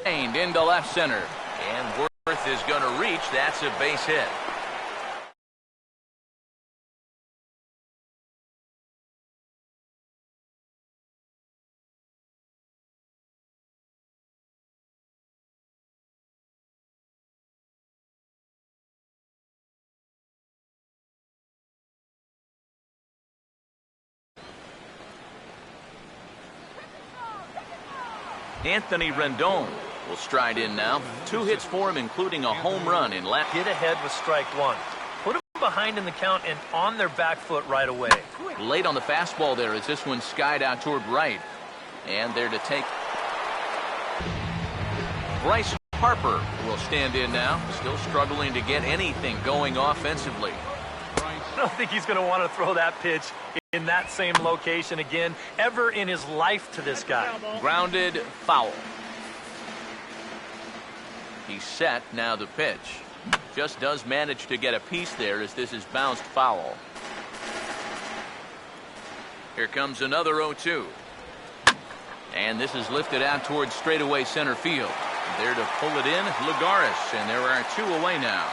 Aimed into left center. And Worth is going to reach. That's a base hit. Anthony Rendon will stride in now. 2 hits for him, including a home run in left. Get ahead with strike 1. Put him behind in the count and on their back foot right away. Late on the fastball there as this one skied out toward right. And there to take. Bryce Harper will stand in now. Still struggling to get anything going offensively. I don't think he's going to want to throw that pitch in that same location again ever in his life to this guy. Grounded foul. He's set. Now the pitch. Just does manage to get a piece there as this is bounced foul. Here comes another 0-2. And this is lifted out towards straightaway center field. There to pull it in, Lagares, and there are 2 away now.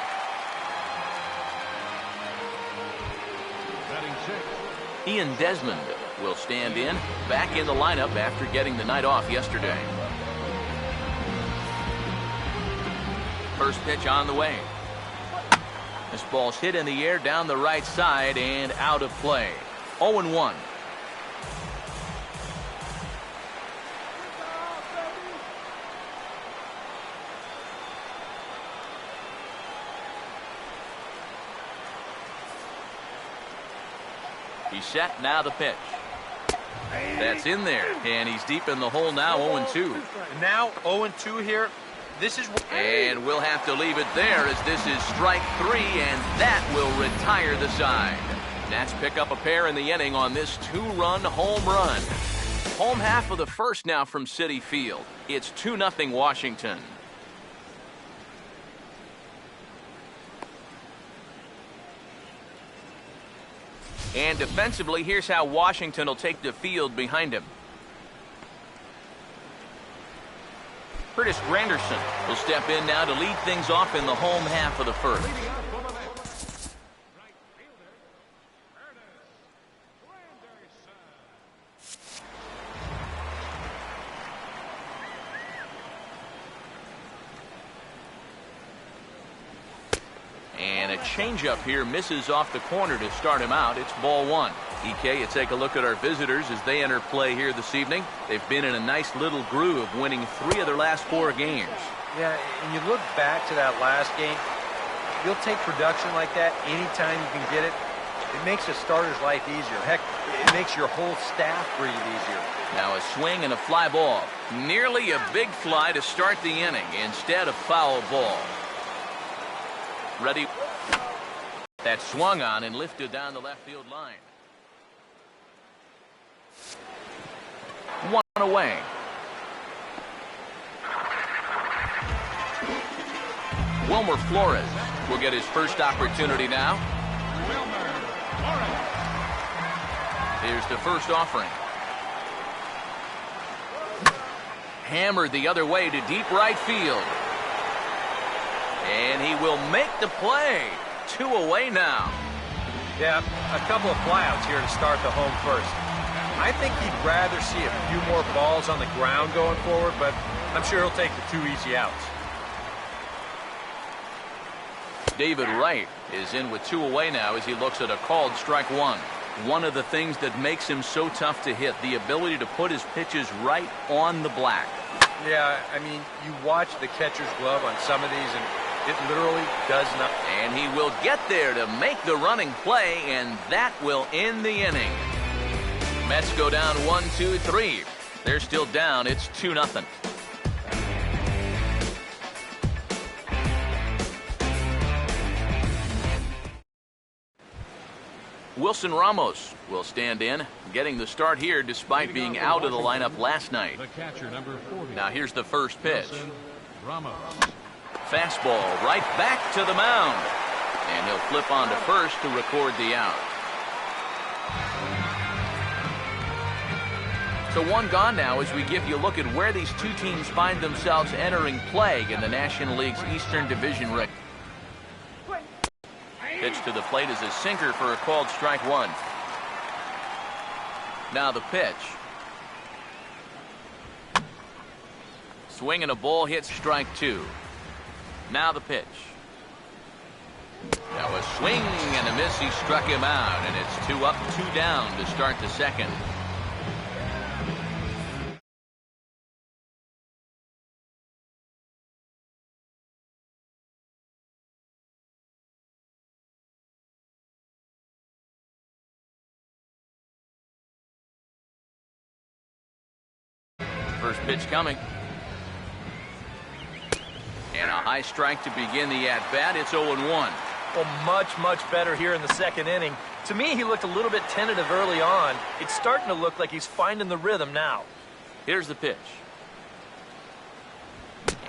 Ian Desmond will stand in, back in the lineup after getting the night off yesterday. First pitch on the way. This ball's hit in the air down the right side and out of play. 0-1. He's set. Now the pitch. That's in there, and he's deep in the hole now. 0-2. Now 0-2 here. This is. And we'll have to leave it there as this is strike 3, and that will retire the side. Nats pick up a pair in the inning on this 2-run home run. Home half of the first now from Citi Field. It's 2-0 Washington. And defensively, here's how Washington will take the field behind him. Curtis Granderson will step in now to lead things off in the home half of the first. And a changeup here misses off the corner to start him out. It's ball 1. EK, you take a look at our visitors as they enter play here this evening. They've been in a nice little groove, winning 3 of their last 4 games. Yeah, and you look back to that last game, you'll take production like that anytime you can get it. It makes a starter's life easier. Heck, it makes your whole staff breathe easier. Now a swing and a fly ball. Nearly a big fly to start the inning instead of foul ball. Ready. That swung on and lifted down the left field line. 1 away. Wilmer Flores will get his first opportunity now. Here's the first offering. Hammered the other way to deep right field. And he will make the play. 2 away now. Yeah, a couple of flyouts here to start the home first. I think he'd rather see a few more balls on the ground going forward, but I'm sure he'll take the 2 easy outs. David Wright is in with 2 away now as he looks at a called strike 1. One of the things that makes him so tough to hit, the ability to put his pitches right on the black. Yeah, I mean, you watch the catcher's glove on some of these, and it literally does nothing. And he will get there to make the running play, and that will end the inning. Mets go down 1-2-3. They're still down. It's 2-0. Wilson Ramos will stand in, getting the start here despite being out of the lineup last night. Now here's the first pitch. Fastball right back to the mound. And he'll flip on to first to record the out. So one gone now as we give you a look at where these two teams find themselves entering play in the National League's Eastern Division race. Pitch to the plate is a sinker for a called strike one. Now the pitch. Swing and a ball hits strike two. Now the pitch. Now a swing and a miss. He struck him out, and it's 2 up, 2 down to start the second. First pitch coming. And a high strike to begin the at-bat. It's 0-1. Well, much better here in the second inning. To me, he looked a little bit tentative early on. It's starting to look like he's finding the rhythm now. Here's the pitch.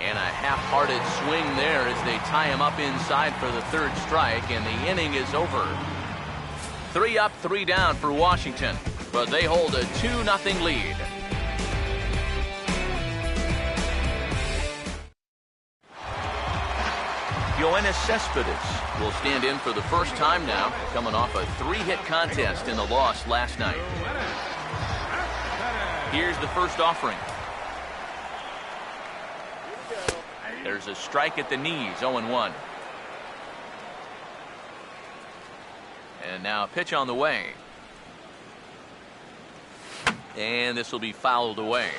And a half-hearted swing there as they tie him up inside for the third strike, and the inning is over. 3 up, 3 down for Washington, but they hold a 2-0 lead. Yoenis Cespedes will stand in for the first time now, coming off a 3-hit contest in the loss last night. Here's the first offering. There's a strike at the knees, 0-1. And now a pitch on the way. And this will be fouled away.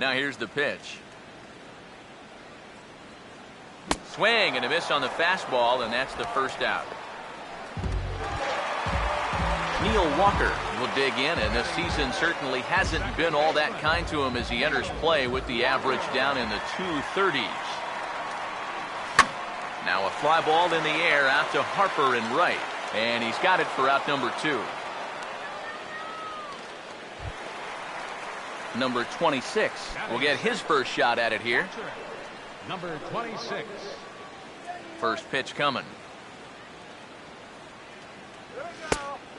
Now here's the pitch. Swing and a miss on the fastball, and that's the first out. Neil Walker will dig in, and this season certainly hasn't been all that kind to him as he enters play with the average down in the 230s. Now a fly ball in the air out to Harper in right, and he's got it for out number 2. Number 26 will get his first shot at it here. Number 26. First pitch coming.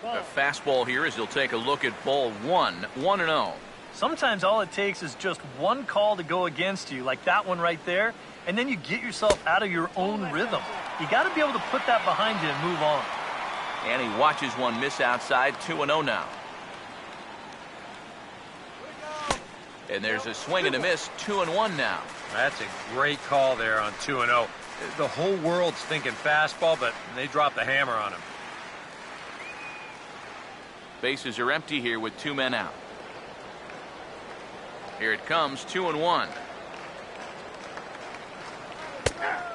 A fastball here as he'll take a look at ball 1, 1-0. Sometimes all it takes is just one call to go against you, like that one right there, and then you get yourself out of your own rhythm. You got to be able to put that behind you and move on. And he watches one miss outside, 2-0 now. And there's a swing and a miss, 2-1 now. That's a great call there on 2-0. The whole world's thinking fastball, but they dropped the hammer on him. Bases are empty here with 2 men out. Here it comes, 2-1.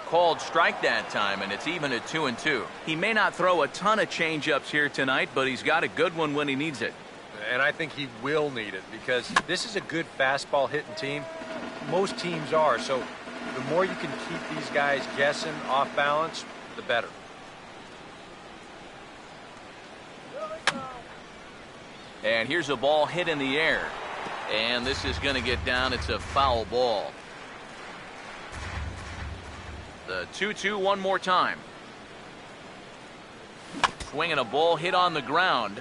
Called strike that time, and it's even at 2-2. He may not throw a ton of changeups here tonight, but he's got a good one when he needs it. And I think he will need it because this is a good fastball hitting team. Most teams are, so the more you can keep these guys guessing off balance, the better. And here's a ball hit in the air. And this is going to get down. It's a foul ball. The 2-2 one more time. Swinging a ball hit on the ground.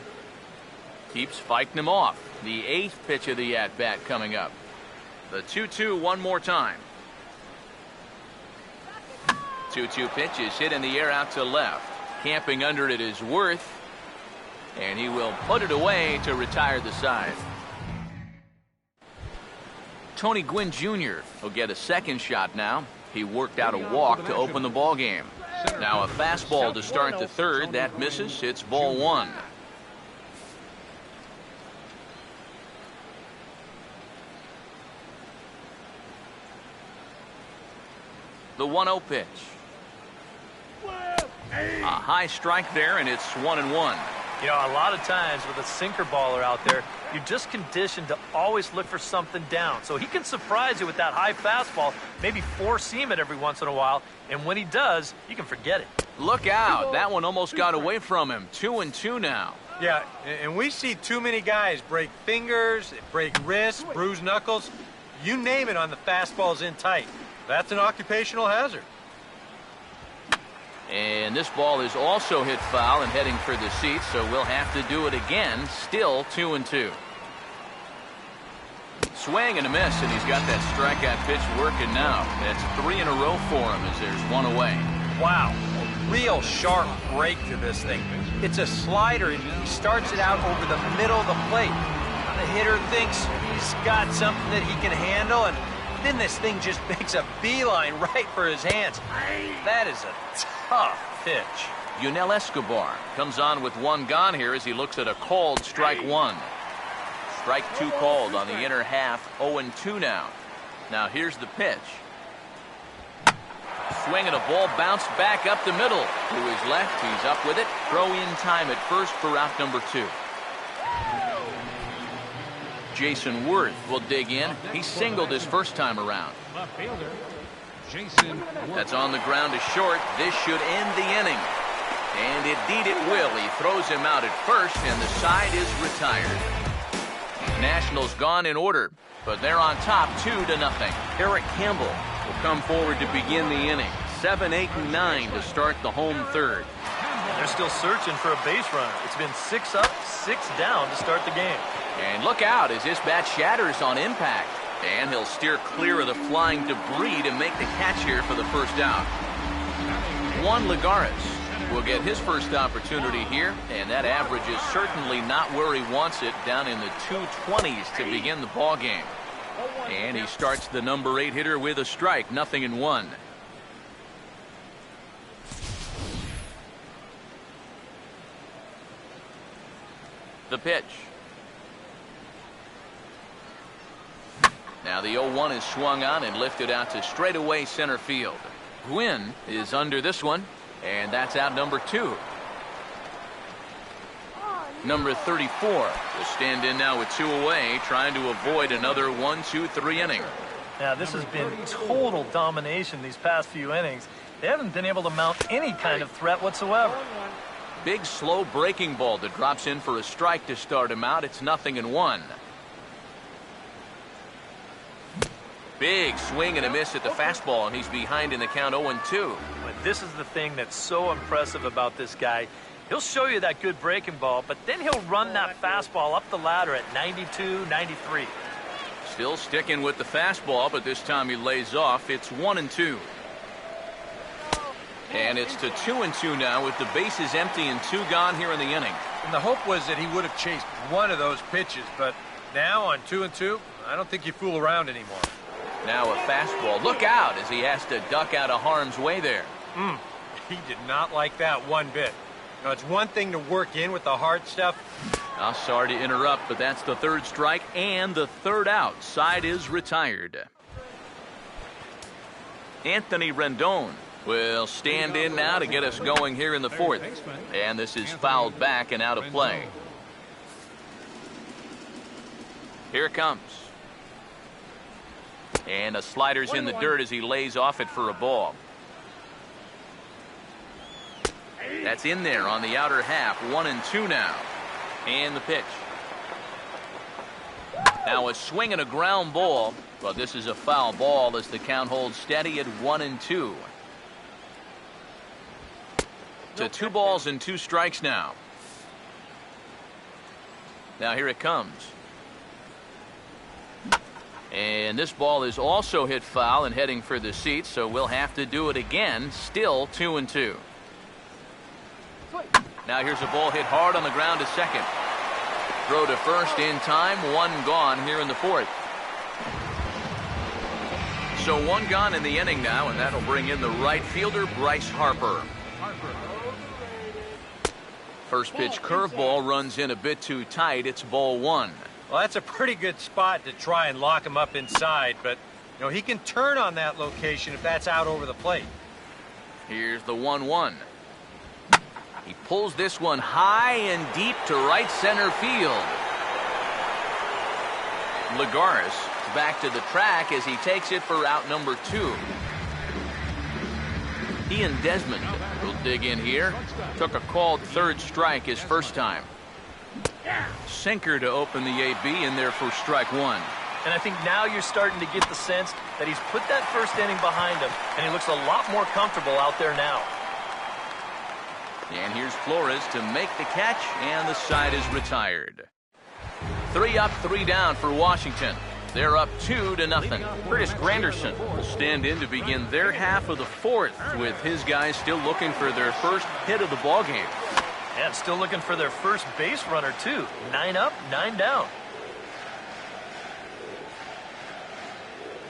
Keeps fighting him off. The 8th pitch of the at-bat coming up. The 2-2 one more time. 2-2 pitch is hit in the air out to left. Camping under it is Worth. And he will put it away to retire the side. Tony Gwynn Jr. will get a second shot now. He worked out a walk to open the ball game. Now a fastball to start the third. That misses. It's ball 1. The 1-0 pitch. A high strike there, and it's 1-1. You know, a lot of times with a sinker baller out there, you're just conditioned to always look for something down. So he can surprise you with that high fastball, maybe four-seam it every once in a while, and when he does, you can forget it. Look out. That one almost got away from him. 2-2 now. Yeah, and we see too many guys break fingers, break wrists, bruise knuckles. You name it on the fastballs in tight. That's an occupational hazard. And this ball is also hit foul and heading for the seats, so we'll have to do it again. Still 2-2. Swing and a miss, and he's got that strikeout pitch working now. That's 3 in a row for him as there's one away. Wow, a real sharp break to this thing. It's a slider, and he starts it out over the middle of the plate. The hitter thinks he's got something that he can handle, and then this thing just makes a beeline right for his hands. That is a tough pitch. Yunel Escobar comes on with one gone here as he looks at a called strike one. Strike two called on the inner half, 0-2 now. Now here's the pitch. Swing and a ball bounced back up the middle. To his left, he's up with it. Throw in time at first for out number 2. Jason Worth will dig in. He singled his first time around. That's on the ground to short. This should end the inning. And indeed it will. He throws him out at first, and the side is retired. Nationals gone in order, but they're on top 2-0. Eric Campbell will come forward to begin the inning. 7, 8, and 9 to start the home third. They're still searching for a base runner. It's been 6 up, 6 down to start the game. And look out as this bat shatters on impact. And he'll steer clear of the flying debris to make the catch here for the first out. Juan Lagares will get his first opportunity here, and that average is certainly not where he wants it, down in the 220s to begin the ball game. And he starts the number 8 hitter with a strike, 0-1. The pitch. Now the 0-1 is swung on and lifted out to straightaway center field. Gwynn is under this one, and that's out number 2. Number 34 will stand in now with 2 away, trying to avoid another 1, 2, 3 inning. Now this has been total domination these past few innings. They haven't been able to mount any kind of threat whatsoever. Big slow breaking ball that drops in for a strike to start him out. It's 0-1. Big swing and a miss at the fastball, and he's behind in the count 0-2. But this is the thing that's so impressive about this guy. He'll show you that good breaking ball, but then he'll run that fastball up the ladder at 92, 93. Still sticking with the fastball, but this time he lays off. It's 1-2. And it's to 2-2 now with the bases empty and 2 gone here in the inning. And the hope was that he would have chased one of those pitches, but now on 2-2, I don't think you fool around anymore. Now a fastball. Look out as he has to duck out of harm's way there. He did not like that one bit. Now, it's one thing to work in with the hard stuff. I'm sorry to interrupt, but that's the 3rd strike and the 3rd out. Side is retired. Anthony Rendon will stand in now to get us going here in the 4th. And this is fouled back and out of play. Here it comes. And a slider's in the dirt as he lays off it for a ball. That's in there on the outer half. 1-2 now. And the pitch. Now a swing and a ground ball. But this is a foul ball as the count holds steady at 1-2. To 2 balls and 2 strikes now. Now here it comes. And this ball is also hit foul and heading for the seats, so we'll have to do it again. Still 2-2. Now here's a ball hit hard on the ground to second. Throw to first in time. 1 gone here in the 4th. So 1 gone in the inning now, and that'll bring in the right fielder, Bryce Harper. First pitch curveball runs in a bit too tight. It's ball 1. Well, that's a pretty good spot to try and lock him up inside, but you know he can turn on that location if that's out over the plate. Here's the 1-1. He pulls this one high and deep to right center field. Lagares back to the track as he takes it for out number 2. Ian Desmond will dig in here. Took a called 3rd strike his first time. Sinker to open the AB in there for strike 1. And I think now you're starting to get the sense that he's put that first inning behind him, and he looks a lot more comfortable out there now. And here's Flores to make the catch, and the side is retired. 3 up, 3 down for Washington. They're up 2-0. Curtis Granderson will stand in to begin their half of the fourth, with his guys still looking for their first hit of the ballgame. And still looking for their first base runner, too. 9 up, 9 down.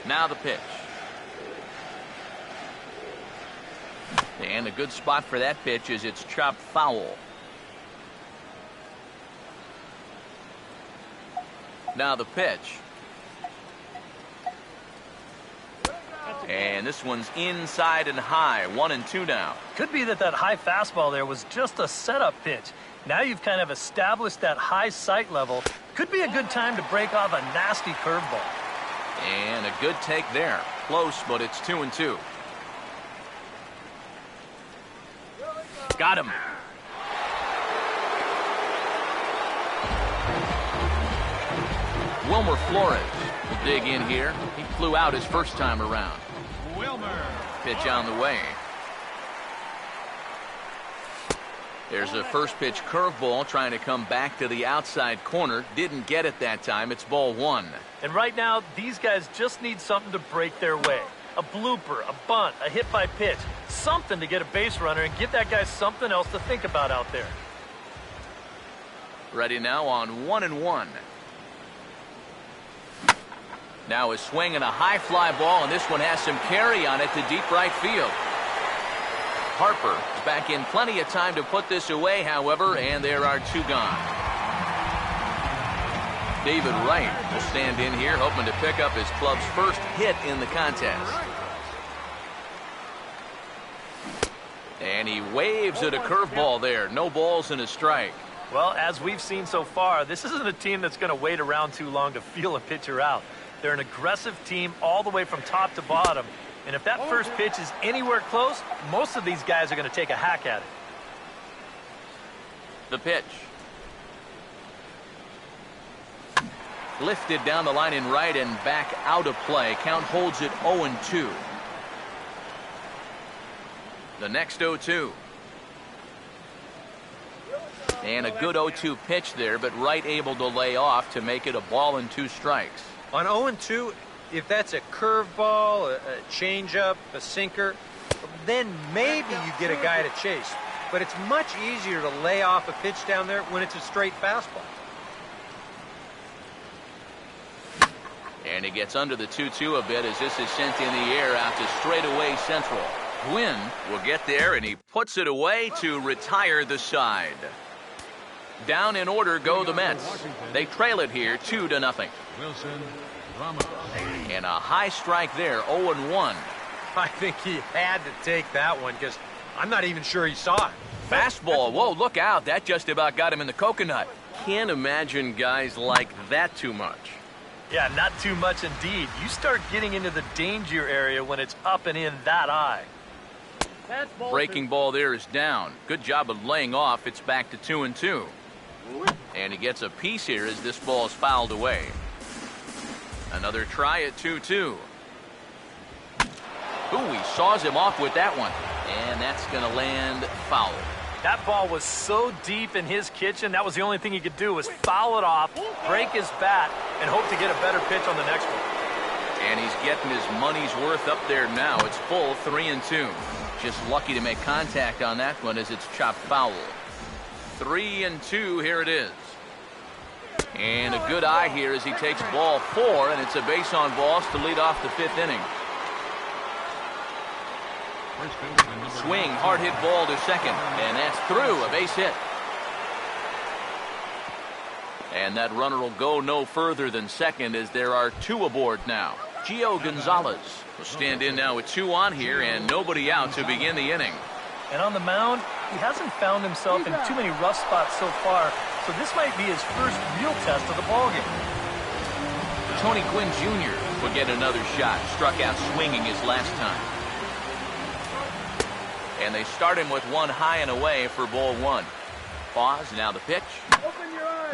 Now the pitch. And a good spot for that pitch is it's chopped foul. Now the pitch. And this one's inside and high. 1-2 now. Could be that high fastball there was just a setup pitch. Now you've kind of established that high sight level. Could be a good time to break off a nasty curveball. And a good take there. Close, but it's 2-2. Got him. Wilmer Flores will dig in here. He flew out his first time around. Wilmer. Pitch on the way. There's a first pitch curveball trying to come back to the outside corner. Didn't get it that time. It's ball 1. And right now, these guys just need something to break their way. A blooper, a bunt, a hit by pitch. Something to get a base runner and give that guy something else to think about out there. Ready now on 1-1. Now a swing and a high fly ball, and this one has some carry on it to deep right field. Harper is back in plenty of time to put this away, however, and there are 2 gone. David Wright will stand in here, hoping to pick up his club's first hit in the contest. And he waves at a curveball there. No balls and a strike. Well, as we've seen so far, this isn't a team that's going to wait around too long to feel a pitcher out. They're an aggressive team all the way from top to bottom. And if that first pitch is anywhere close, most of these guys are going to take a hack at it. The pitch. Lifted down the line in right and back out of play. Count holds it 0-2. The next 0-2. And a good 0-2 pitch there, but Wright able to lay off to make it a ball and 2 strikes. On 0-2, if that's a curveball, a changeup, a sinker, then maybe you get a guy to chase. But it's much easier to lay off a pitch down there when it's a straight fastball. And he gets under the 2-2 a bit as this is sent in the air out to straightaway central. Gwynn will get there, and he puts it away to retire the side. Down in order go the Mets. They trail it here 2-0. Wilson Ramos. And a high strike there, 0-1. I think he had to take that one because I'm not even sure he saw it. Fastball, whoa, look out. That just about got him in the coconut. Can't imagine guys like that too much. Yeah, not too much indeed. You start getting into the danger area when it's up and in that high. Breaking ball there is down. Good job of laying off. It's back to 2-2. And he gets a piece here as this ball is fouled away. Another try at 2-2. Ooh, he saws him off with that one. And that's going to land foul. That ball was so deep in his kitchen, that was the only thing he could do was foul it off, break his bat, and hope to get a better pitch on the next one. And he's getting his money's worth up there now. It's full 3-2. Just lucky to make contact on that one as it's chopped foul. 3-2, here it is. And a good eye here as he takes ball 4, and it's a base on balls to lead off the 5th inning. Swing, hard hit ball to second, and that's through, a base hit. And that runner will go no further than second as there are 2 aboard now. Gio Gonzalez will stand in now with 2 on here and nobody out to begin the inning. And on the mound, he hasn't found himself in too many rough spots so far, so this might be his first real test of the ballgame. Tony Gwynn Jr. will get another shot, struck out swinging his last time. And they start him with 1 high and away for ball 1. Pause, now the pitch.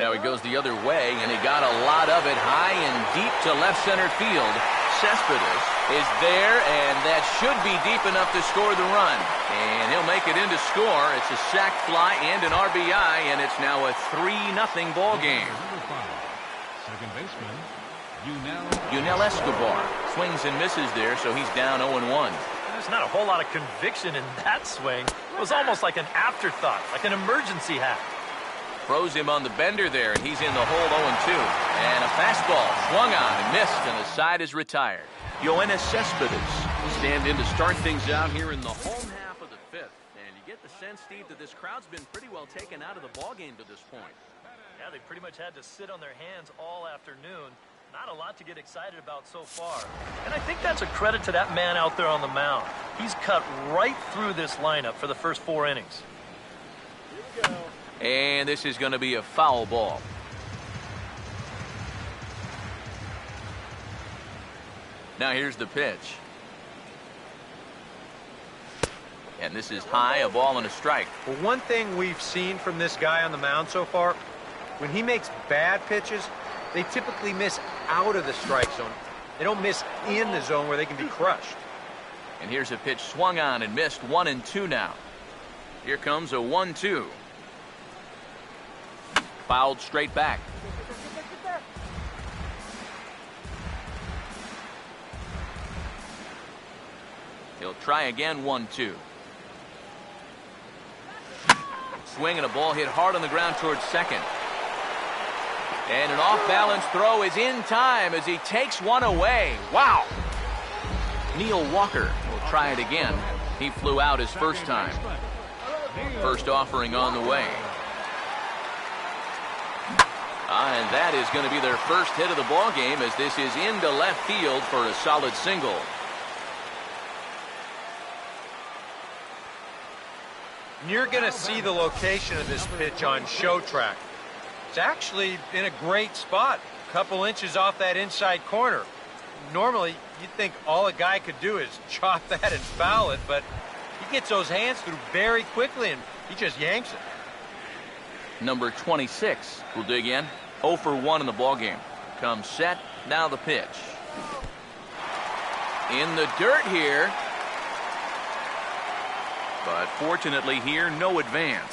Now he goes the other way, and he got a lot of it high and deep to left center field. Cespedes is there, and that should be deep enough to score the run. And he'll make it in to score. It's a sac fly and an RBI, and it's now a 3-0 ball game. Number 5, second baseman, Yunel Escobar swings and misses there, so he's down 0-1. There's not a whole lot of conviction in that swing. It was almost like an afterthought, like an emergency hack. Throws him on the bender there, and he's in the hole 0-2. And a fastball swung on and missed, and the side is retired. Yoenis Cespedes will stand in to start things out here in the home half of the 5th. And you get the sense, Steve, that this crowd's been pretty well taken out of the ballgame to this point. Yeah, they pretty much had to sit on their hands all afternoon. Not a lot to get excited about so far. And I think that's a credit to that man out there on the mound. He's cut right through this lineup for the first 4 innings. And this is going to be a foul ball. Now here's the pitch. And this is high, a ball and a strike. Well, one thing we've seen from this guy on the mound so far, when he makes bad pitches, they typically miss out of the strike zone. They don't miss in the zone where they can be crushed. And here's a pitch swung on and missed, 1-2 now. Here comes a 1-2. Fouled straight back. He'll try again, 1-2. Swing and a ball hit hard on the ground towards second. And an off-balance throw is in time as he takes one away. Wow! Neil Walker will try it again. He flew out his first time. First offering on the way. And that is going to be their first hit of the ball game, as this is into left field for a solid single. You're going to see the location of this pitch on show track. It's actually in a great spot, a couple inches off that inside corner. Normally, you'd think all a guy could do is chop that and foul it, but he gets those hands through very quickly, and he just yanks it. Number 26 will dig in. 0 for 1 in the ballgame. Comes set. Now the pitch. In the dirt here. But fortunately here, no advance.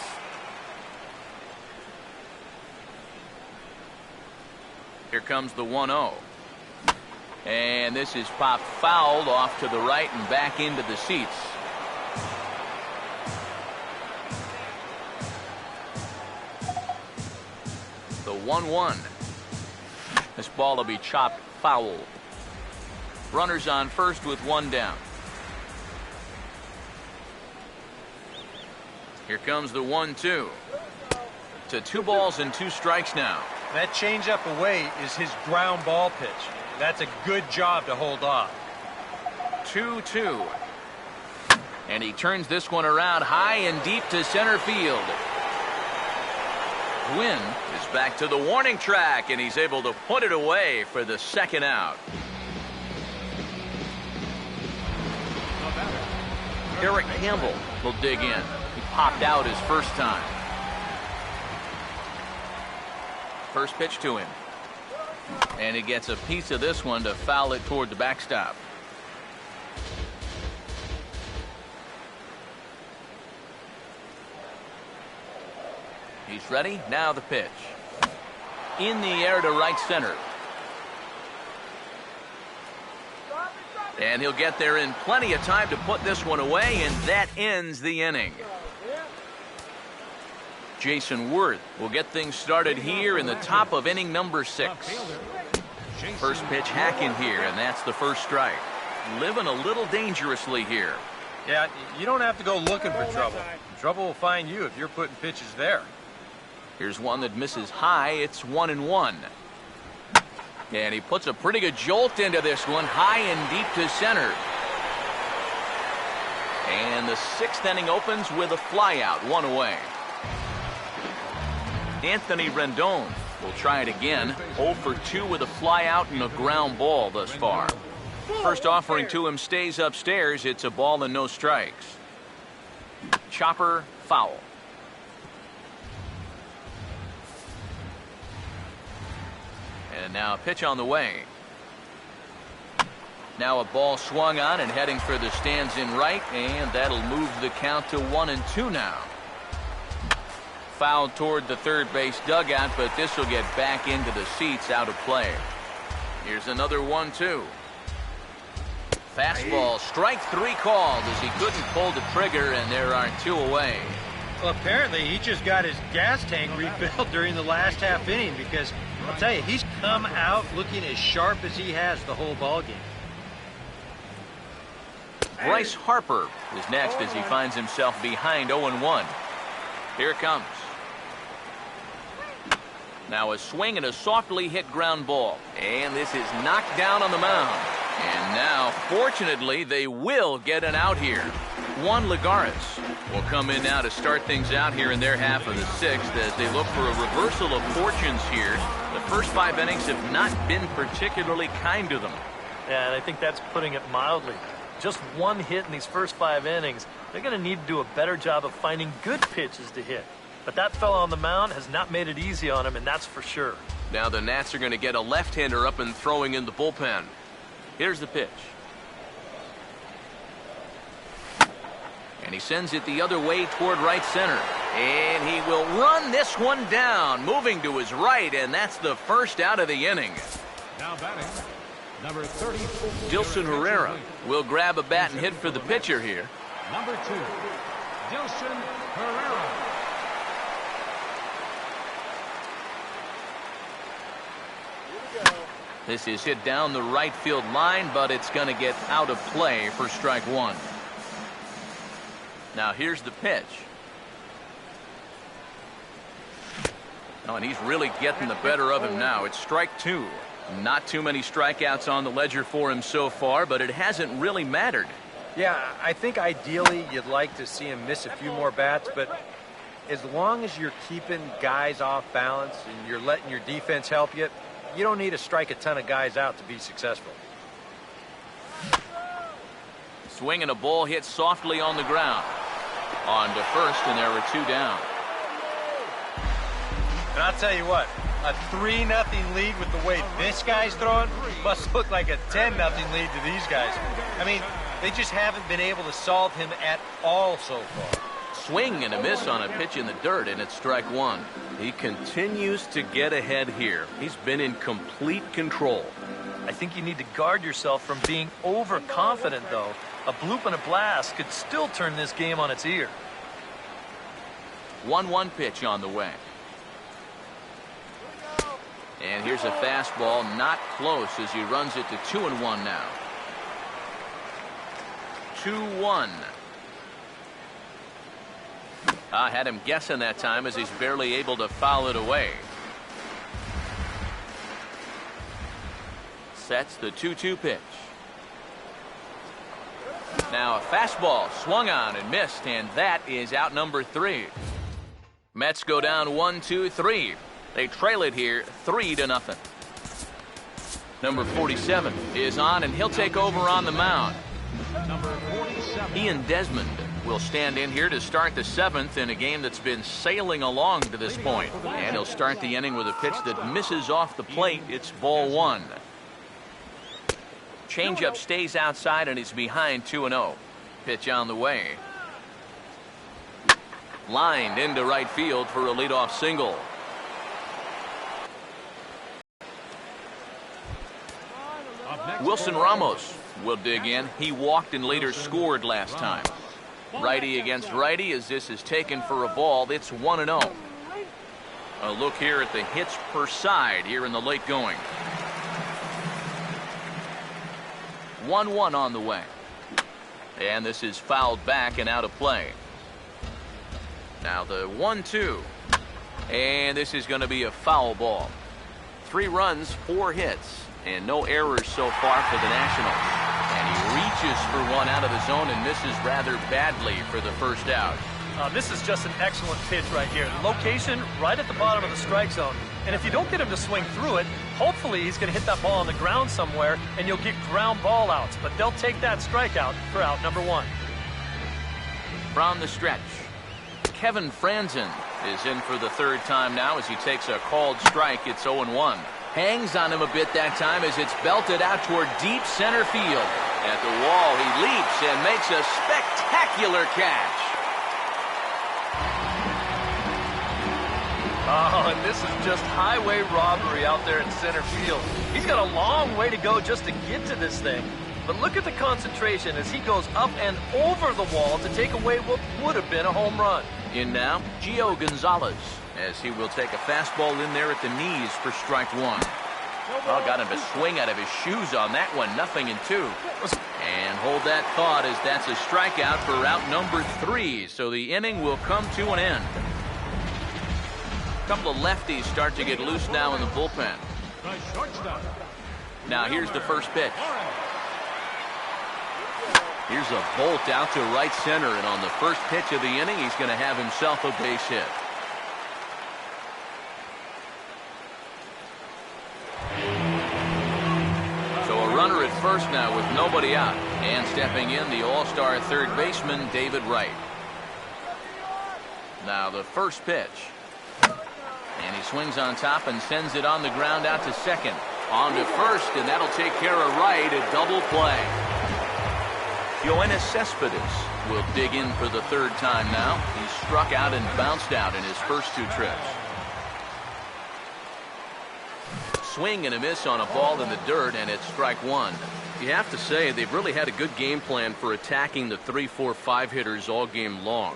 Here comes the 1-0. And this is popped fouled off to the right and back into the seats. The 1-1. This ball will be chopped foul. Runners on first with 1 down. Here comes the 1-2. To 2 balls and 2 strikes now. That changeup away is his ground ball pitch. That's a good job to hold off. 2-2. And he turns this one around high and deep to center field. Gwynn is back to the warning track, and he's able to put it away for the second out. Eric Campbell will dig in. He popped out his first time. First pitch to him. And he gets a piece of this one to foul it toward the backstop. He's ready. Now the pitch. In the air to right center. And he'll get there in plenty of time to put this one away, and that ends the inning. Jason Worth will get things started here in the top of inning number 6. First pitch hacking here, and that's the first strike. Living a little dangerously here. Yeah, you don't have to go looking for trouble. Trouble will find you if you're putting pitches there. Here's one that misses high. It's 1-1. And he puts a pretty good jolt into this one, high and deep to center. And the 6th inning opens with a flyout, 1 away. Anthony Rendon will try it again. 0 for 2 with a flyout and a ground ball thus far. First offering to him stays upstairs. It's a ball and no strikes. Chopper foul. And now a pitch on the way. Now a ball swung on and heading for the stands in right, and that'll move the count to 1-2 now. Foul toward the third base dugout, but this will get back into the seats, out of play. Here's another 1-2. Fastball, strike 3 called as he couldn't pull the trigger, and there are 2 away. Well, apparently he just got his gas tank refilled during the last half inning, because I'll tell you, he's come out looking as sharp as he has the whole ball game. Bryce Harper is next as he finds himself behind 0-1. Here it comes. Now a swing and a softly hit ground ball. And this is knocked down on the mound. And now, fortunately, they will get an out here. Juan Lagares will come in now to start things out here in their half of the 6th as they look for a reversal of fortunes here. The first 5 innings have not been particularly kind to them. Yeah, and I think that's putting it mildly. Just 1 hit in these first 5 innings. They're going to need to do a better job of finding good pitches to hit. But that fella on the mound has not made it easy on him, and that's for sure. Now the Nats are going to get a left-hander up and throwing in the bullpen. Here's the pitch. And he sends it the other way toward right center. And he will run this one down, moving to his right, and that's the first out of the inning. Now batting, number 34. Dilson Herrera will grab a bat and hit for the pitcher here. Number 2, Dilson Herrera. This is hit down the right field line, but it's going to get out of play for strike 1. Now here's the pitch. Oh, and he's really getting the better of him now. It's strike 2. Not too many strikeouts on the ledger for him so far, but it hasn't really mattered. Yeah, I think ideally you'd like to see him miss a few more bats, but as long as you're keeping guys off balance and you're letting your defense help you, you don't need to strike a ton of guys out to be successful. Swing and a ball hit softly on the ground. On to first, and there were 2 down. And I'll tell you what, a 3-0 lead with the way this guy's throwing must look like a 10-0 lead to these guys. I mean, they just haven't been able to solve him at all so far. Swing and a miss on a pitch in the dirt, and it's strike 1. He continues to get ahead here. He's been in complete control. I think you need to guard yourself from being overconfident, though. A bloop and a blast could still turn this game on its ear. 1-1 pitch on the way. And here's a fastball, not close as he runs it to 2-1 now. 2-1. I had him guessing that time as he's barely able to foul it away. Sets the 2-2 pitch. Now a fastball swung on and missed, and that is out number 3. Mets go down 1-2-3. They trail it here 3-0. Number 47 is on, and he'll take over on the mound. Number 47. Ian Desmond will stand in here to start the 7th in a game that's been sailing along to this point. And he'll start the inning with a pitch that misses off the plate. It's ball 1. Changeup stays outside, and he's behind 2-0. Pitch on the way. Lined into right field for a leadoff single. Wilson Ramos will dig in. He walked and later scored last time. Righty against righty as this is taken for a ball. It's 1-0. A look here at the hits per side here in the late going. 1-1 on the way. And this is fouled back and out of play. Now the 1-2. And this is going to be a foul ball. 3 runs, 4 hits, and no errors so far for the Nationals. And he reaches for one out of the zone and misses rather badly for the first out. This is just an excellent pitch right here. Location right at the bottom of the strike zone. And if you don't get him to swing through it, hopefully he's going to hit that ball on the ground somewhere, and you'll get ground ball outs. But they'll take that strikeout for out number 1. From the stretch, Kevin Franzen is in for the third time now as he takes a called strike. It's 0-1. Hangs on him a bit that time as it's belted out toward deep center field. At the wall, he leaps and makes a spectacular catch. Oh, and this is just highway robbery out there in center field. He's got a long way to go just to get to this thing. But look at the concentration as he goes up and over the wall to take away what would have been a home run. In now, Gio Gonzalez, as he will take a fastball in there at the knees for strike one. Oh, got him to swing out of his shoes on that one. 0-2. And hold that thought as that's a strikeout for out number 3. So the inning will come to an end. A couple of lefties start to get loose now in the bullpen. The shortstop. Now here's the first pitch. Here's a bolt out to right center, and on the first pitch of the inning, he's going to have himself a base hit. So a runner at first now with nobody out, and stepping in, the all-star third baseman, David Wright. Now the first pitch. And he swings on top and sends it on the ground out to second. On to first, and that'll take care of Wright. A double play. Yoenis Cespedes will dig in for the third time now. He struck out and bounced out in his first 2 trips. Swing and a miss on a ball in the dirt, and it's strike one. You have to say they've really had a good game plan for attacking the 3, 4, 5 hitters all game long.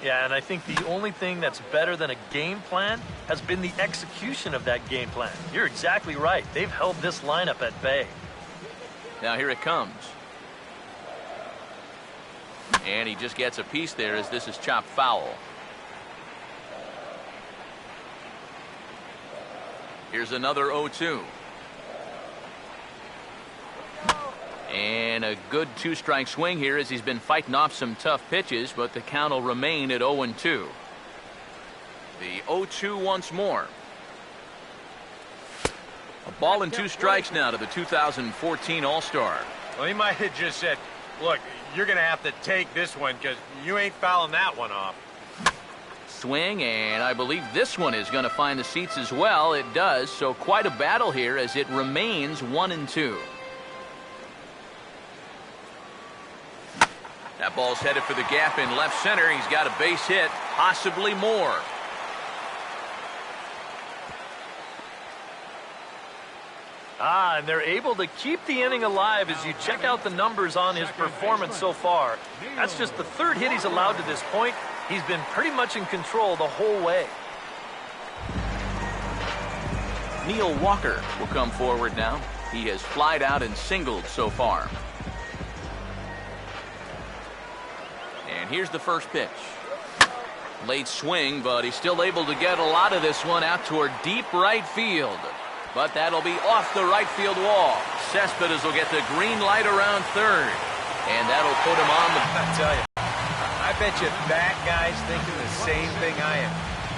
Yeah, and I think the only thing that's better than a game plan has been the execution of that game plan. You're exactly right. They've held this lineup at bay. Now here it comes. And he just gets a piece there as this is chopped foul. Here's another 0-2. And a good 2-strike swing here as he's been fighting off some tough pitches, but the count will remain at 0-2. The 0-2 once more. A ball and 2 strikes now to the 2014 All-Star. Well, he might have just said, look, you're going to have to take this one because you ain't fouling that one off. Swing, and I believe this one is going to find the seats as well. It does, so quite a battle here as it remains 1-2. That ball's headed for the gap in left center. He's got a base hit, possibly more. And they're able to keep the inning alive as you check out the numbers on his performance so far. That's just the 3rd hit he's allowed to this point. He's been pretty much in control the whole way. Neil Walker will come forward now. He has flied out and singled so far. And here's the first pitch. Late swing, but he's still able to get a lot of this one out toward deep right field. But that'll be off the right field wall. Cespedes will get the green light around third. And that'll put him on the... I tell you, I bet you that guy's thinking the same thing I am.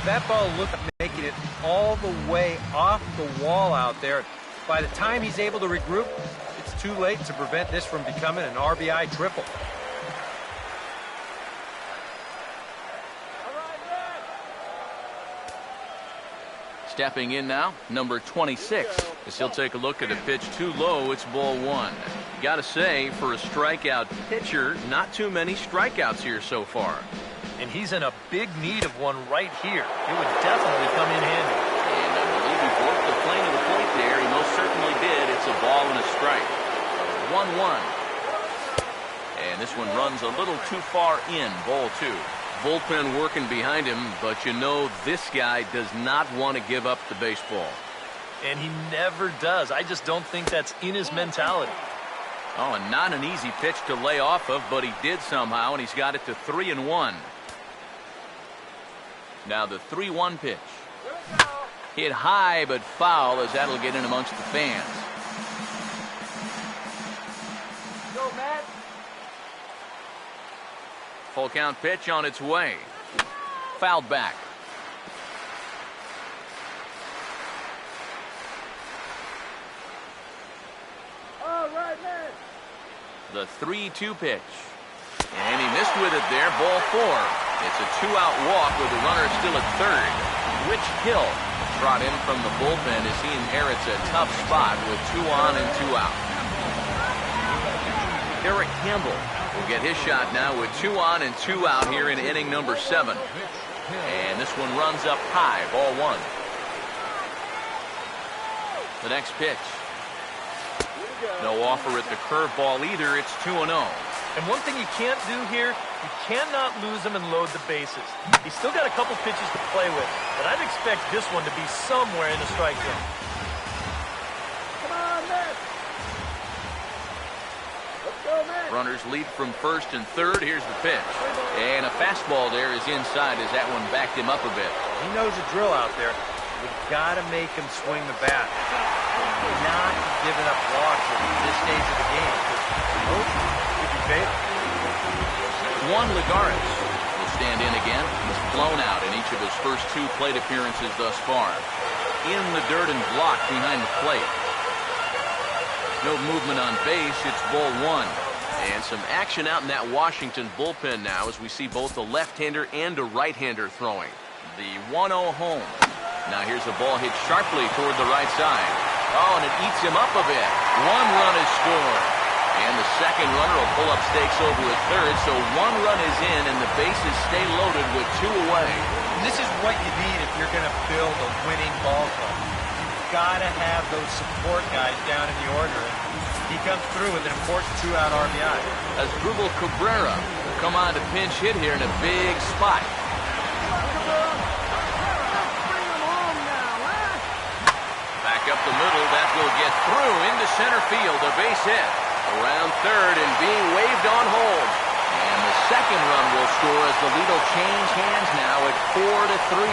That ball looked like making it all the way off the wall out there. By the time he's able to regroup, it's too late to prevent this from becoming an RBI triple. Stepping in now, number 26. As he'll take a look at a pitch too low, it's ball 1. You got to say, for a strikeout pitcher, not too many strikeouts here so far. And he's in a big need of one right here. It would definitely come in handy. And I believe he broke the plane of the plate there. He most certainly did. It's a ball and a strike. 1-1. And this one runs a little too far in, ball 2. Bullpen working behind him, but you know this guy does not want to give up the baseball. And he never does. I just don't think that's in his mentality. Oh, and not an easy pitch to lay off of, but he did somehow, and he's got it to 3-1. Now the 3-1 pitch. Hit high, but foul, as that'll get in amongst the fans. Go, Matt. Full count pitch on its way. Fouled back. All right, man. The 3-2 pitch. And he missed with it there, ball 4. It's a two-out walk with the runner still at third. Rich Hill trot in from the bullpen as he inherits a tough spot with 2 on and 2 out. Eric Campbell will get his shot now with 2 on and 2 out here in inning number 7. And this one runs up high, ball 1. The next pitch. No offer at the curveball either. It's 2-0. And one thing you can't do here, you cannot lose him and load the bases. He's still got a couple pitches to play with, but I'd expect this one to be somewhere in the strike zone. Come on, Matt. Let's go, Matt. Runners lead from first and third. Here's the pitch. And a fastball there is inside as that one backed him up a bit. He knows the drill out there. We've got to make him swing the bat. Not giving up walks at this stage of the game. Could be fatal. Juan Lagares will stand in again. He's blown out in each of his first 2 plate appearances thus far. In the dirt and blocked behind the plate. No movement on base. It's ball 1. And some action out in that Washington bullpen now as we see both a left-hander and a right-hander throwing. The 1-0 home. Now here's a ball hit sharply toward the right side. Oh, and it eats him up a bit. 1 run is scored. And the second runner will pull up stakes over at third, so 1 run is in and the bases stay loaded with 2 away. And this is what you need if you're going to build a winning ball club. You've got to have those support guys down in the order. And he comes through with an important 2-out RBI. As Asdrubal Cabrera will come on to pinch hit here in a big spot. Back up the middle, that will get through into center field, a base hit. Around third and being waved on home. And the second run will score as the lead will change hands now at 4-3.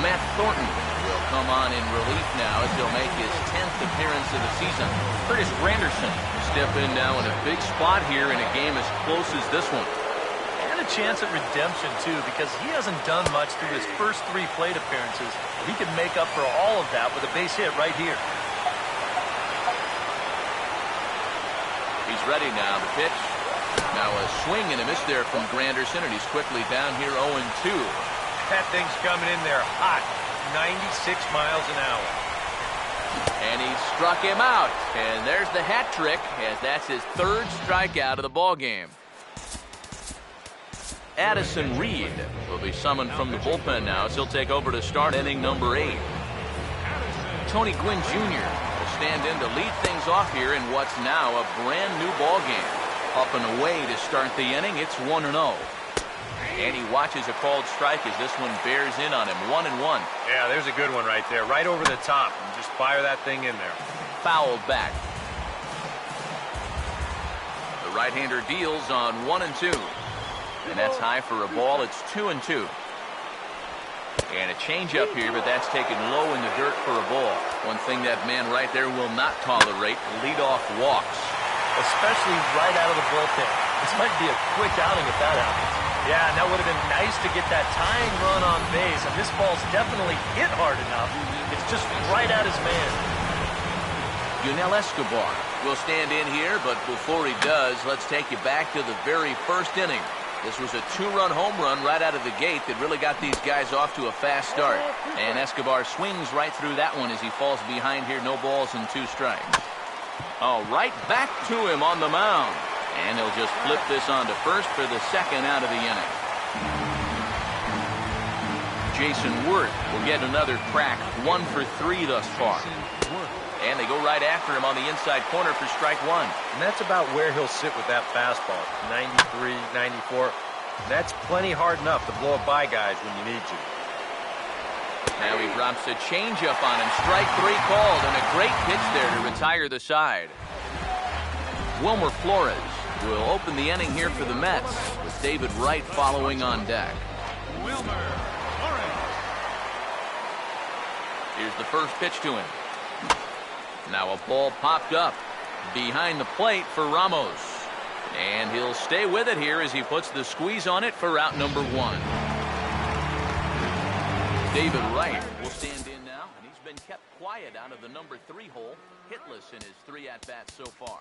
Matt Thornton will come on in relief now as he'll make his 10th appearance of the season. Curtis Granderson will step in now in a big spot here in a game as close as this one. And a chance at redemption, too, because he hasn't done much through his first 3 plate appearances. He could make up for all of that with a base hit right here. He's ready now. The pitch. Now a swing and a miss there from Granderson, and he's quickly down here 0-2. That thing's coming in there hot. 96 miles an hour. And he struck him out. And there's the hat trick, as that's his 3rd strikeout of the ball game. Addison Reed will be summoned from the bullpen now as he'll take over to start inning number 8. Tony Gwynn Jr. will stand in to lead things off here in what's now a brand new ball game. Up and away to start the inning, it's 1-0. And he watches a called strike as this one bears in on him, 1-1. Yeah, there's a good one right there, right over the top. And just fire that thing in there. Fouled back. The right-hander deals on 1-2. And that's high for a ball. It's 2-2. And a changeup here, but that's taken low in the dirt for a ball. One thing that man right there will not tolerate, leadoff walks. Especially right out of the bullpen. This might be a quick outing if that happens. Yeah, and that would have been nice to get that tying run on base. And this ball's definitely hit hard enough. It's just right at his man. Yunel Escobar will stand in here, but before he does, let's take you back to the very first inning. This was a 2-run home run right out of the gate that really got these guys off to a fast start. And Escobar swings right through that one as he falls behind here. No balls and 2 strikes. Oh, right back to him on the mound. And he'll just flip this on to first for the 2nd out of the inning. Jason Wirth will get another crack. 1 for 3 thus far. And they go right after him on the inside corner for strike 1. And that's about where he'll sit with that fastball. 93, 94. That's plenty hard enough to blow it by guys when you need to. Now he drops a changeup on him. Strike 3 called, and a great pitch there to retire the side. Wilmer Flores will open the inning here for the Mets, with David Wright following on deck. Wilmer Flores. Here's the first pitch to him. Now a ball popped up behind the plate for Ramos. And he'll stay with it here as he puts the squeeze on it for out number 1. David Wright will stand in now, and he's been kept quiet out of the number 3 hole, hitless in his 3 at-bats so far.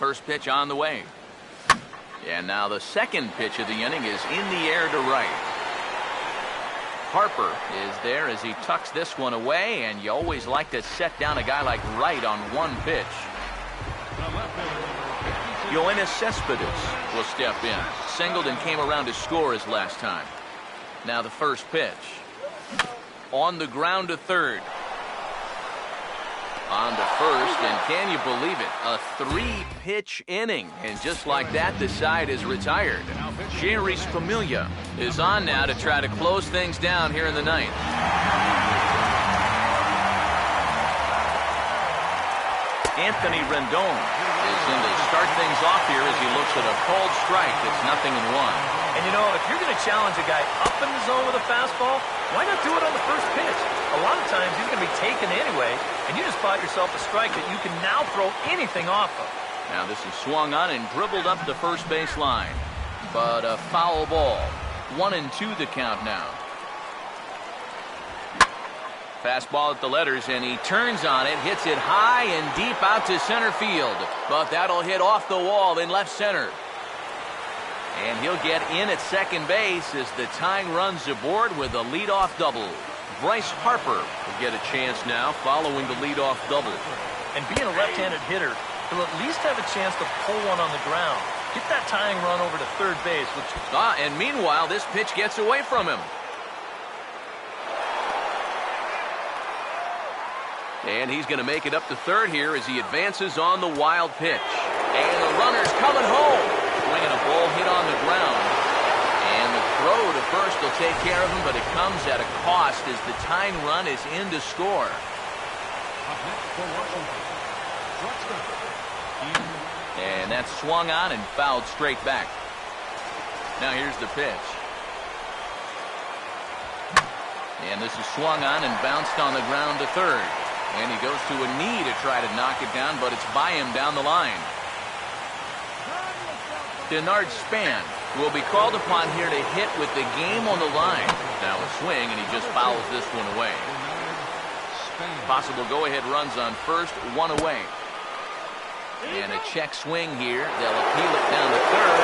first pitch on the way. And now the second pitch of the inning is in the air to right. Harper is there as he tucks this one away, and you always like to set down a guy like Wright on one pitch. Yoenis Cespedes will step in. Singled and came around to score his last time. Now the first pitch. On the ground to third. On to first, and can you believe it? A 3-pitch inning. And just like that, the side is retired. Jeurys Familia is on now to try to close things down here in the ninth. Anthony Rendon is in to start things off here as he looks at a cold strike that's 0-1. And you know, if you're going to challenge a guy up in the zone with a fastball, why not do it on the first pitch? A lot of times he's going to be taken anyway, and you just bought yourself a strike that you can now throw anything off of. Now this is swung on and dribbled up the first base line. But a foul ball. 1-2 the count now. Fastball at the letters, and he turns on it, hits it high and deep out to center field. But that'll hit off the wall in left center. And he'll get in at second base as the tying runs aboard with a leadoff double. Bryce Harper will get a chance now following the leadoff double. And being a left-handed hitter, he'll at least have a chance to pull one on the ground. Get that tying run over to third base. And meanwhile, this pitch gets away from him. And he's going to make it up to third here as he advances on the wild pitch. And the runner's coming home. Swinging a ball hit on the ground. And the throw to first will take care of him, but it comes at a cost as the tying run is in to score. And that's swung on and fouled straight back. Now here's the pitch. And this is swung on and bounced on the ground to third. And he goes to a knee to try to knock it down, but it's by him down the line. Denard Span will be called upon here to hit with the game on the line. Now a swing, and he just fouls this one away. Possible go-ahead runs on first, one away. And a check swing here. They'll appeal it down to third.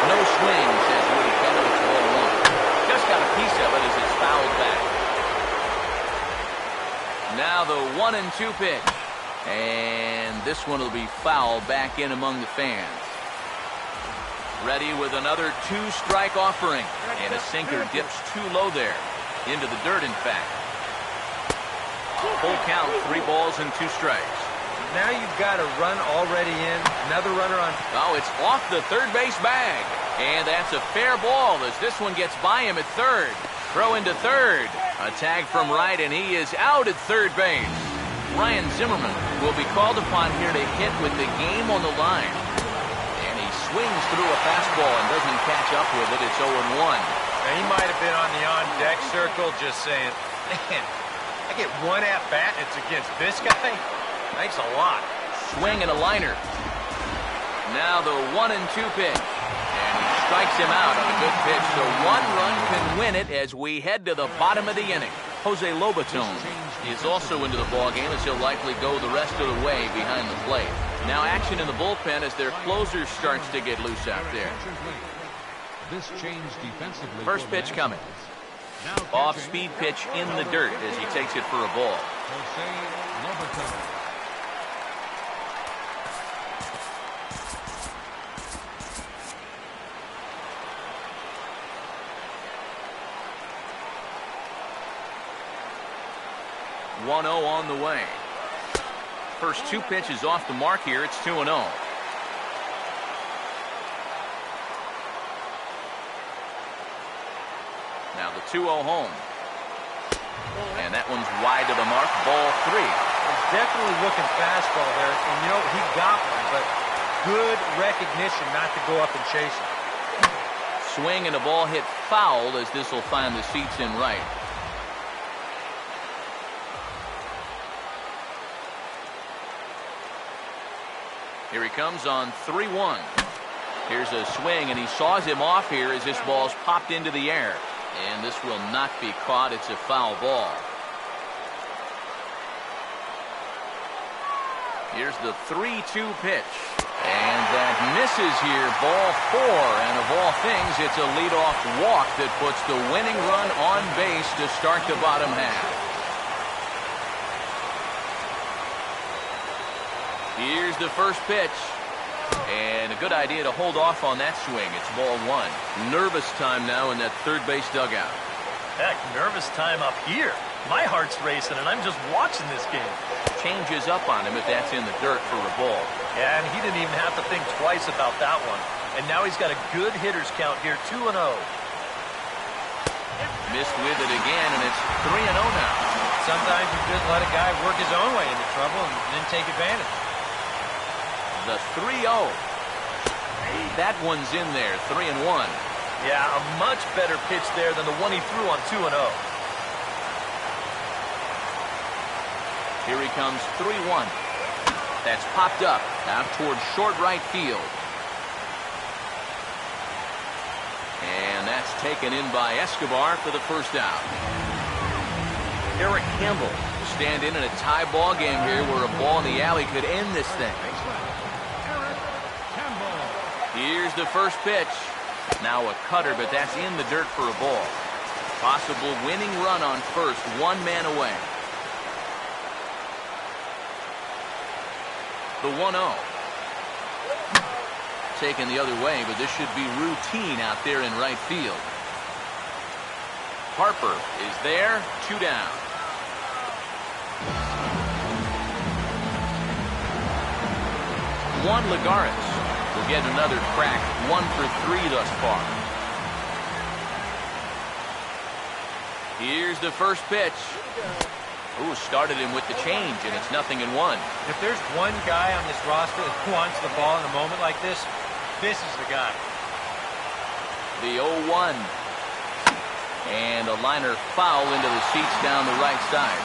No swing, says Woody Keller. It's ball one. Just got a piece of it as it's fouled back. Now the 1-2 pitch. And this one will be fouled back in among the fans. Ready with another 2-strike offering. And a sinker dips too low there. Into the dirt, in fact. Full count, 3 balls and 2 strikes. Now you've got a run already in. Another runner on. Oh, it's off the third base bag. And that's a fair ball as this one gets by him at third. Throw into third. A tag from right, and he is out at third base. Ryan Zimmerman will be called upon here to hit with the game on the line. And he swings through a fastball and doesn't catch up with it. It's 0-1. Now, he might have been on the on-deck circle just saying, man, I get one at-bat, it's against this guy? Thanks a lot. Swing and a liner. Now the 1-2 pitch. And he strikes him out on a good pitch. So 1 run can win it as we head to the bottom of the inning. Jose Lobaton is also into the ballgame as he'll likely go the rest of the way behind the plate. Now action in the bullpen as their closer starts to get loose out there. First pitch coming. Off-speed pitch in the dirt as he takes it for a ball. 1-0 on the way. First 2 pitches off the mark here. It's 2-0. Now the 2-0 home. And that one's wide of the mark. Ball 3. He's definitely looking fastball there. And, you know, he got one, but good recognition not to go up and chase it. Swing and a ball hit foul as this will find the seats in right. Here he comes on 3-1. Here's a swing, and he saws him off here as this ball's popped into the air. And this will not be caught. It's a foul ball. Here's the 3-2 pitch. And that misses here, ball 4. And of all things, it's a leadoff walk that puts the winning run on base to start the bottom half. Here's the first pitch. And a good idea to hold off on that swing. It's ball 1. Nervous time now in that third base dugout. Heck, nervous time up here. My heart's racing, and I'm just watching this game. Changes up on him if that's in the dirt for a ball. Yeah, and he didn't even have to think twice about that one. And now he's got a good hitter's count here, 2-0. Missed with it again, and it's 3-0 now. Sometimes you just let a guy work his own way into trouble and then take advantage. The 3-0. That one's in there, 3-1. Yeah, a much better pitch there than the one he threw on 2-0. Here he comes, 3-1. That's popped up, out towards short right field. And that's taken in by Escobar for the first out. Eric Campbell will stand in a tie ball game here where a ball in the alley could end this thing. Here's the first pitch. Now a cutter, but that's in the dirt for a ball. Possible winning run on first, 1 man away. The 1-0. Taken the other way, but this should be routine out there in right field. Harper is there, 2 down. Juan Lagares will get another crack, 1 for 3 thus far. Here's the first pitch. Ooh, started him with the change, and it's 0-1. If there's one guy on this roster that wants the ball in a moment like this, this is the guy. The 0-1. And a liner foul into the seats down the right side.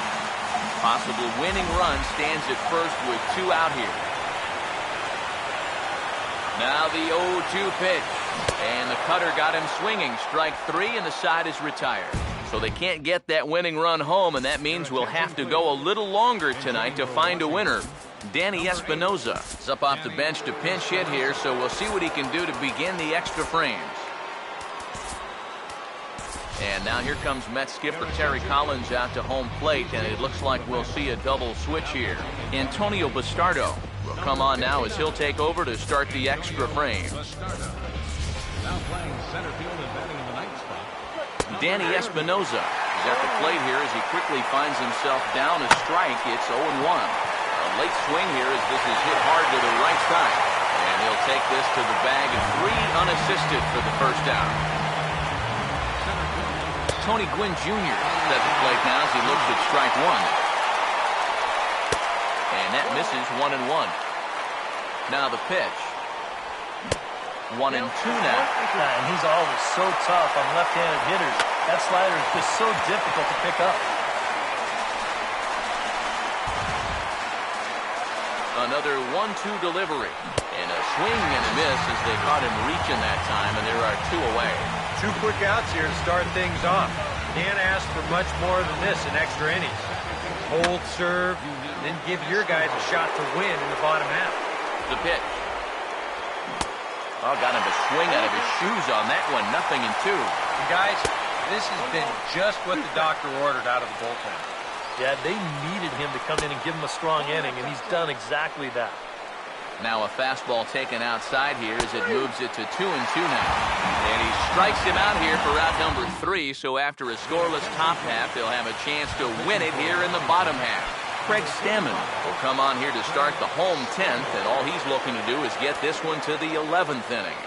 Possible winning run stands at first with 2 out here. Now the 0-2 pitch. And the cutter got him swinging. Strike 3, and the side is retired. So they can't get that winning run home, and that means we'll have to go a little longer tonight to find a winner. Danny Espinoza is up off the bench to pinch hit here, so we'll see what he can do to begin the extra frames. And now here comes Mets skipper Terry Collins out to home plate, and it looks like we'll see a double switch here. Antonio Bastardo will come on now as he'll take over to start the extra frames. Now playing center field and batting in the ninth spot. Danny Espinoza is at the plate here as he quickly finds himself down a strike. It's 0-1. A late swing here as this is hit hard to the right side. And he'll take this to the bag and 3 unassisted for the first out. Tony Gwynn Jr. is at the plate now as he looks at strike 1. And that misses 1-1. Now the pitch. 1-2 now. And he's always so tough on left-handed hitters. That slider is just so difficult to pick up. Another 1-2 delivery. And a swing and a miss as they caught him reaching that time, and there are 2 away. 2 quick outs here to start things off. Can't ask for much more than this in extra innings. Hold, serve, then give your guys a shot to win in the bottom half. The pitch. Oh, got him to swing out of his shoes on that one. 0-2. And guys, this has been just what the doctor ordered out of the bullpen. Yeah, they needed him to come in and give him a strong inning, and he's done exactly that. Now a fastball taken outside here as it moves it to 2-2 now. And he strikes him out here for out number 3, so after a scoreless top half, they'll have a chance to win it here in the bottom half. Craig Stammen will come on here to start the home 10th, and all he's looking to do is get this one to the 11th inning.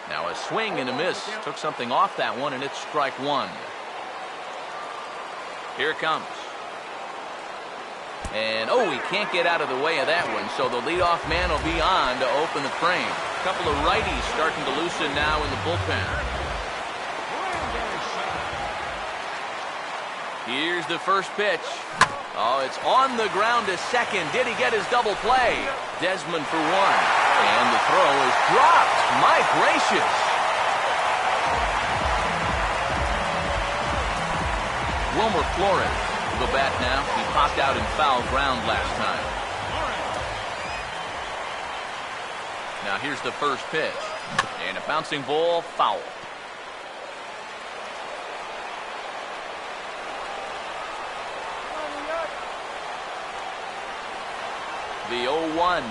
Now a swing and a miss. Took something off that one, and it's strike 1. Here it comes. And, oh, he can't get out of the way of that one, so the leadoff man will be on to open the frame. A couple of righties starting to loosen now in the bullpen. Here's the first pitch. Oh, it's on the ground to second. Did he get his double play? Desmond for 1. And the throw is dropped. My gracious. Wilmer Flores will bat now. He popped out in foul ground last time. Now here's the first pitch. And a bouncing ball, foul. The 0-1.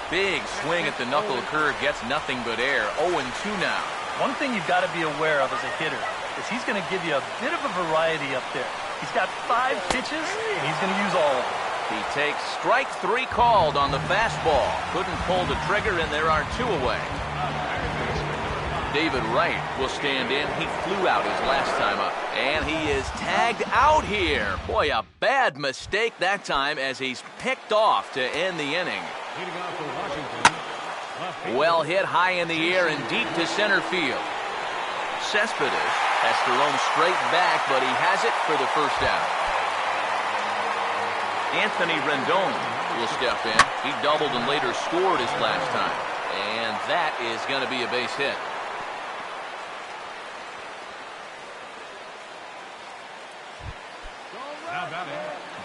Big swing at the knuckle curve, gets nothing but air. 0-2 now. One thing you've got to be aware of as a hitter is he's going to give you a bit of a variety up there. He's got 5 pitches, and he's going to use all of them. He takes strike 3 called on the fastball. Couldn't pull the trigger, and there are 2 away. David Wright will stand in. He flew out his last time up. And he is tagged out here. Boy, a bad mistake that time as he's picked off to end the inning. Leading off for Washington. Well hit high in the air and deep to center field. Cespedes has to roam straight back, but he has it for the first out. Anthony Rendon will step in. He doubled and later scored his last time. And that is going to be a base hit.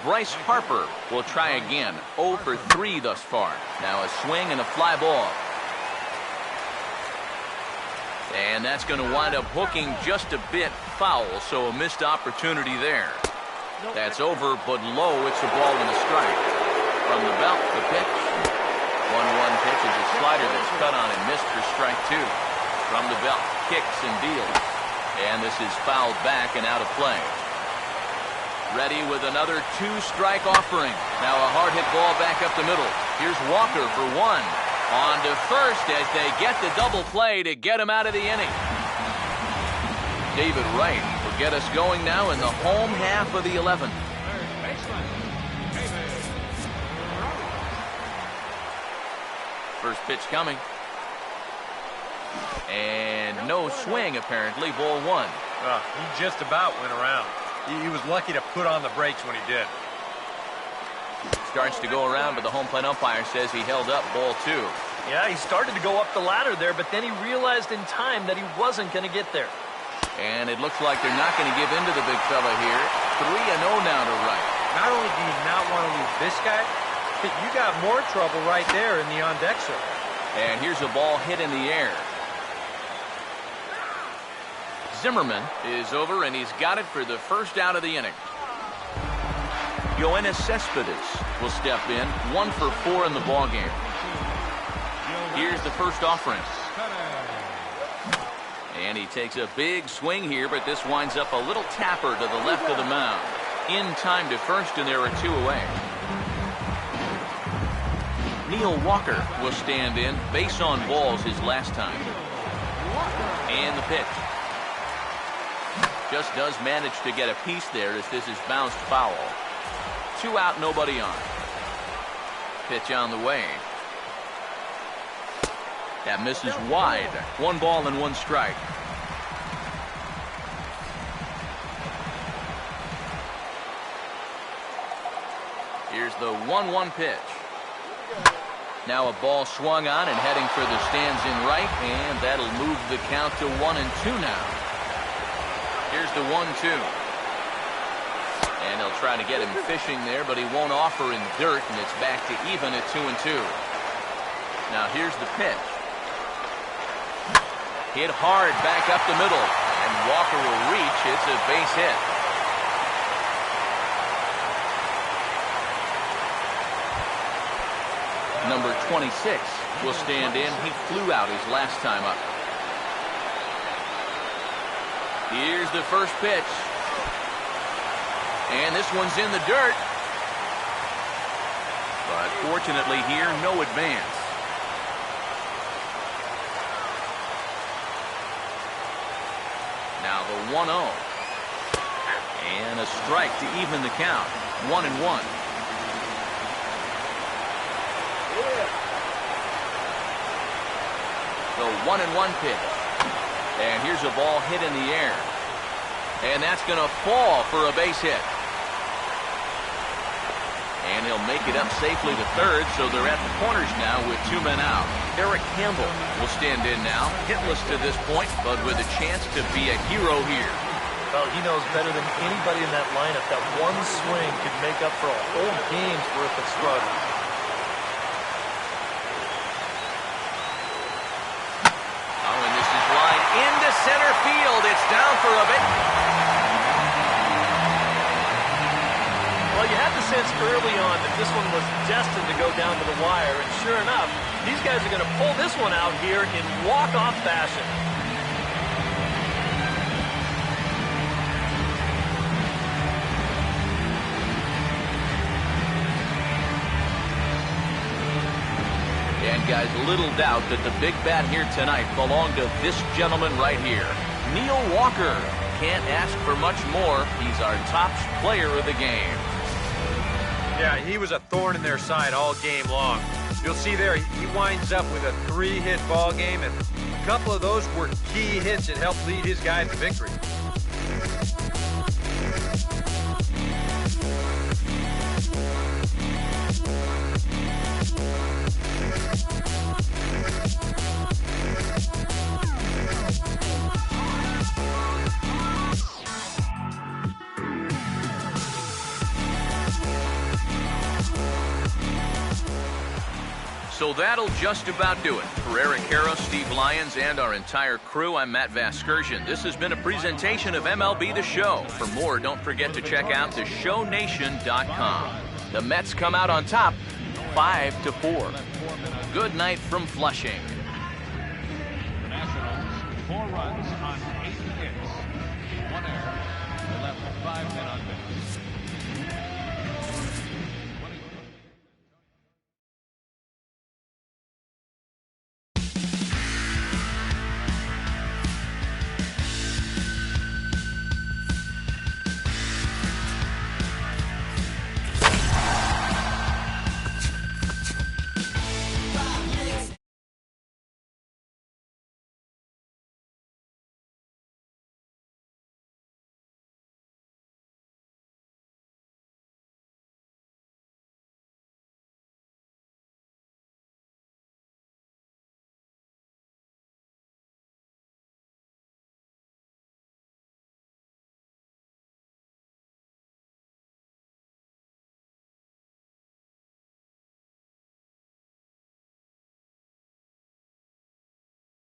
Bryce Harper will try again. 0 for 3 thus far. Now a swing and a fly ball. And that's going to wind up hooking just a bit foul, so a missed opportunity there. That's over, but low. It's a ball and a strike. From the belt, the pitch. 1-1 pitch is a slider that's cut on and missed for strike 2. From the belt, kicks and deals. And this is fouled back and out of play. Ready with another 2-strike offering. Now a hard hit ball back up the middle. Here's Walker for 1. On to first as they get the double play to get him out of the inning. David Wright will get us going now in the home half of the 11th. First pitch coming. And no swing apparently. Ball 1. He just about went around. He was lucky to put on the brakes when he did. Starts to go around, but the home plate umpire says he held up. Ball 2. Yeah, he started to go up the ladder there, but then he realized in time that he wasn't going to get there. And it looks like they're not going to give in to the big fella here. 3-0 now to Wright. Not only do you not want to lose this guy, but you got more trouble right there in the on-deck circle. And here's a ball hit in the air. Zimmerman is over, and he's got it for the first out of the inning. Yoenis Cespedes will step in. 1 for 4 in the ballgame. Here's the first offering. And he takes a big swing here, but this winds up a little tapper to the left of the mound. In time to first, and there are 2 away. Neil Walker will stand in. Base on balls his last time. And the pitch. Just does manage to get a piece there as this is bounced foul. 2 out, nobody on. Pitch on the way. That misses wide. 1 ball and 1 strike. Here's the 1-1 pitch. Now a ball swung on and heading for the stands in right, and that'll move the count to 1-2 now. Here's the 1-2. And they'll try to get him fishing there, but he won't offer in dirt, and it's back to even at 2-2. Now here's the pitch. Hit hard back up the middle, and Walker will reach. It's a base hit. Number 26 will stand in. He flew out his last time up. Here's the first pitch. And this one's in the dirt. But fortunately here, no advance. Now the 1-0. And a strike to even the count. 1-1. The 1-1 pitch. And here's a ball hit in the air. And that's going to fall for a base hit. And he'll make it up safely to third, so they're at the corners now with 2 men out. Eric Campbell will stand in now, hitless to this point, but with a chance to be a hero here. Well, he knows better than anybody in that lineup that one swing could make up for a whole game's worth of struggle. early on that this one was destined to go down to the wire, and sure enough, these guys are going to pull this one out here in walk-off fashion. And guys, little doubt that the big bat here tonight belonged to this gentleman right here, Neil Walker. Can't ask for much more. He's our top player of the game. Yeah, he was a thorn in their side all game long. You'll see there, he winds up with a 3-hit ball game, and a couple of those were key hits that helped lead his guys to victory. So that'll just about do it. For Eric Harrow, Steve Lyons, and our entire crew, I'm Matt Vasgersian. This has been a presentation of MLB The Show. For more, don't forget to check out theshownation.com. The Mets come out on top, 5-4. Good night from Flushing. The Nationals, 4 runs on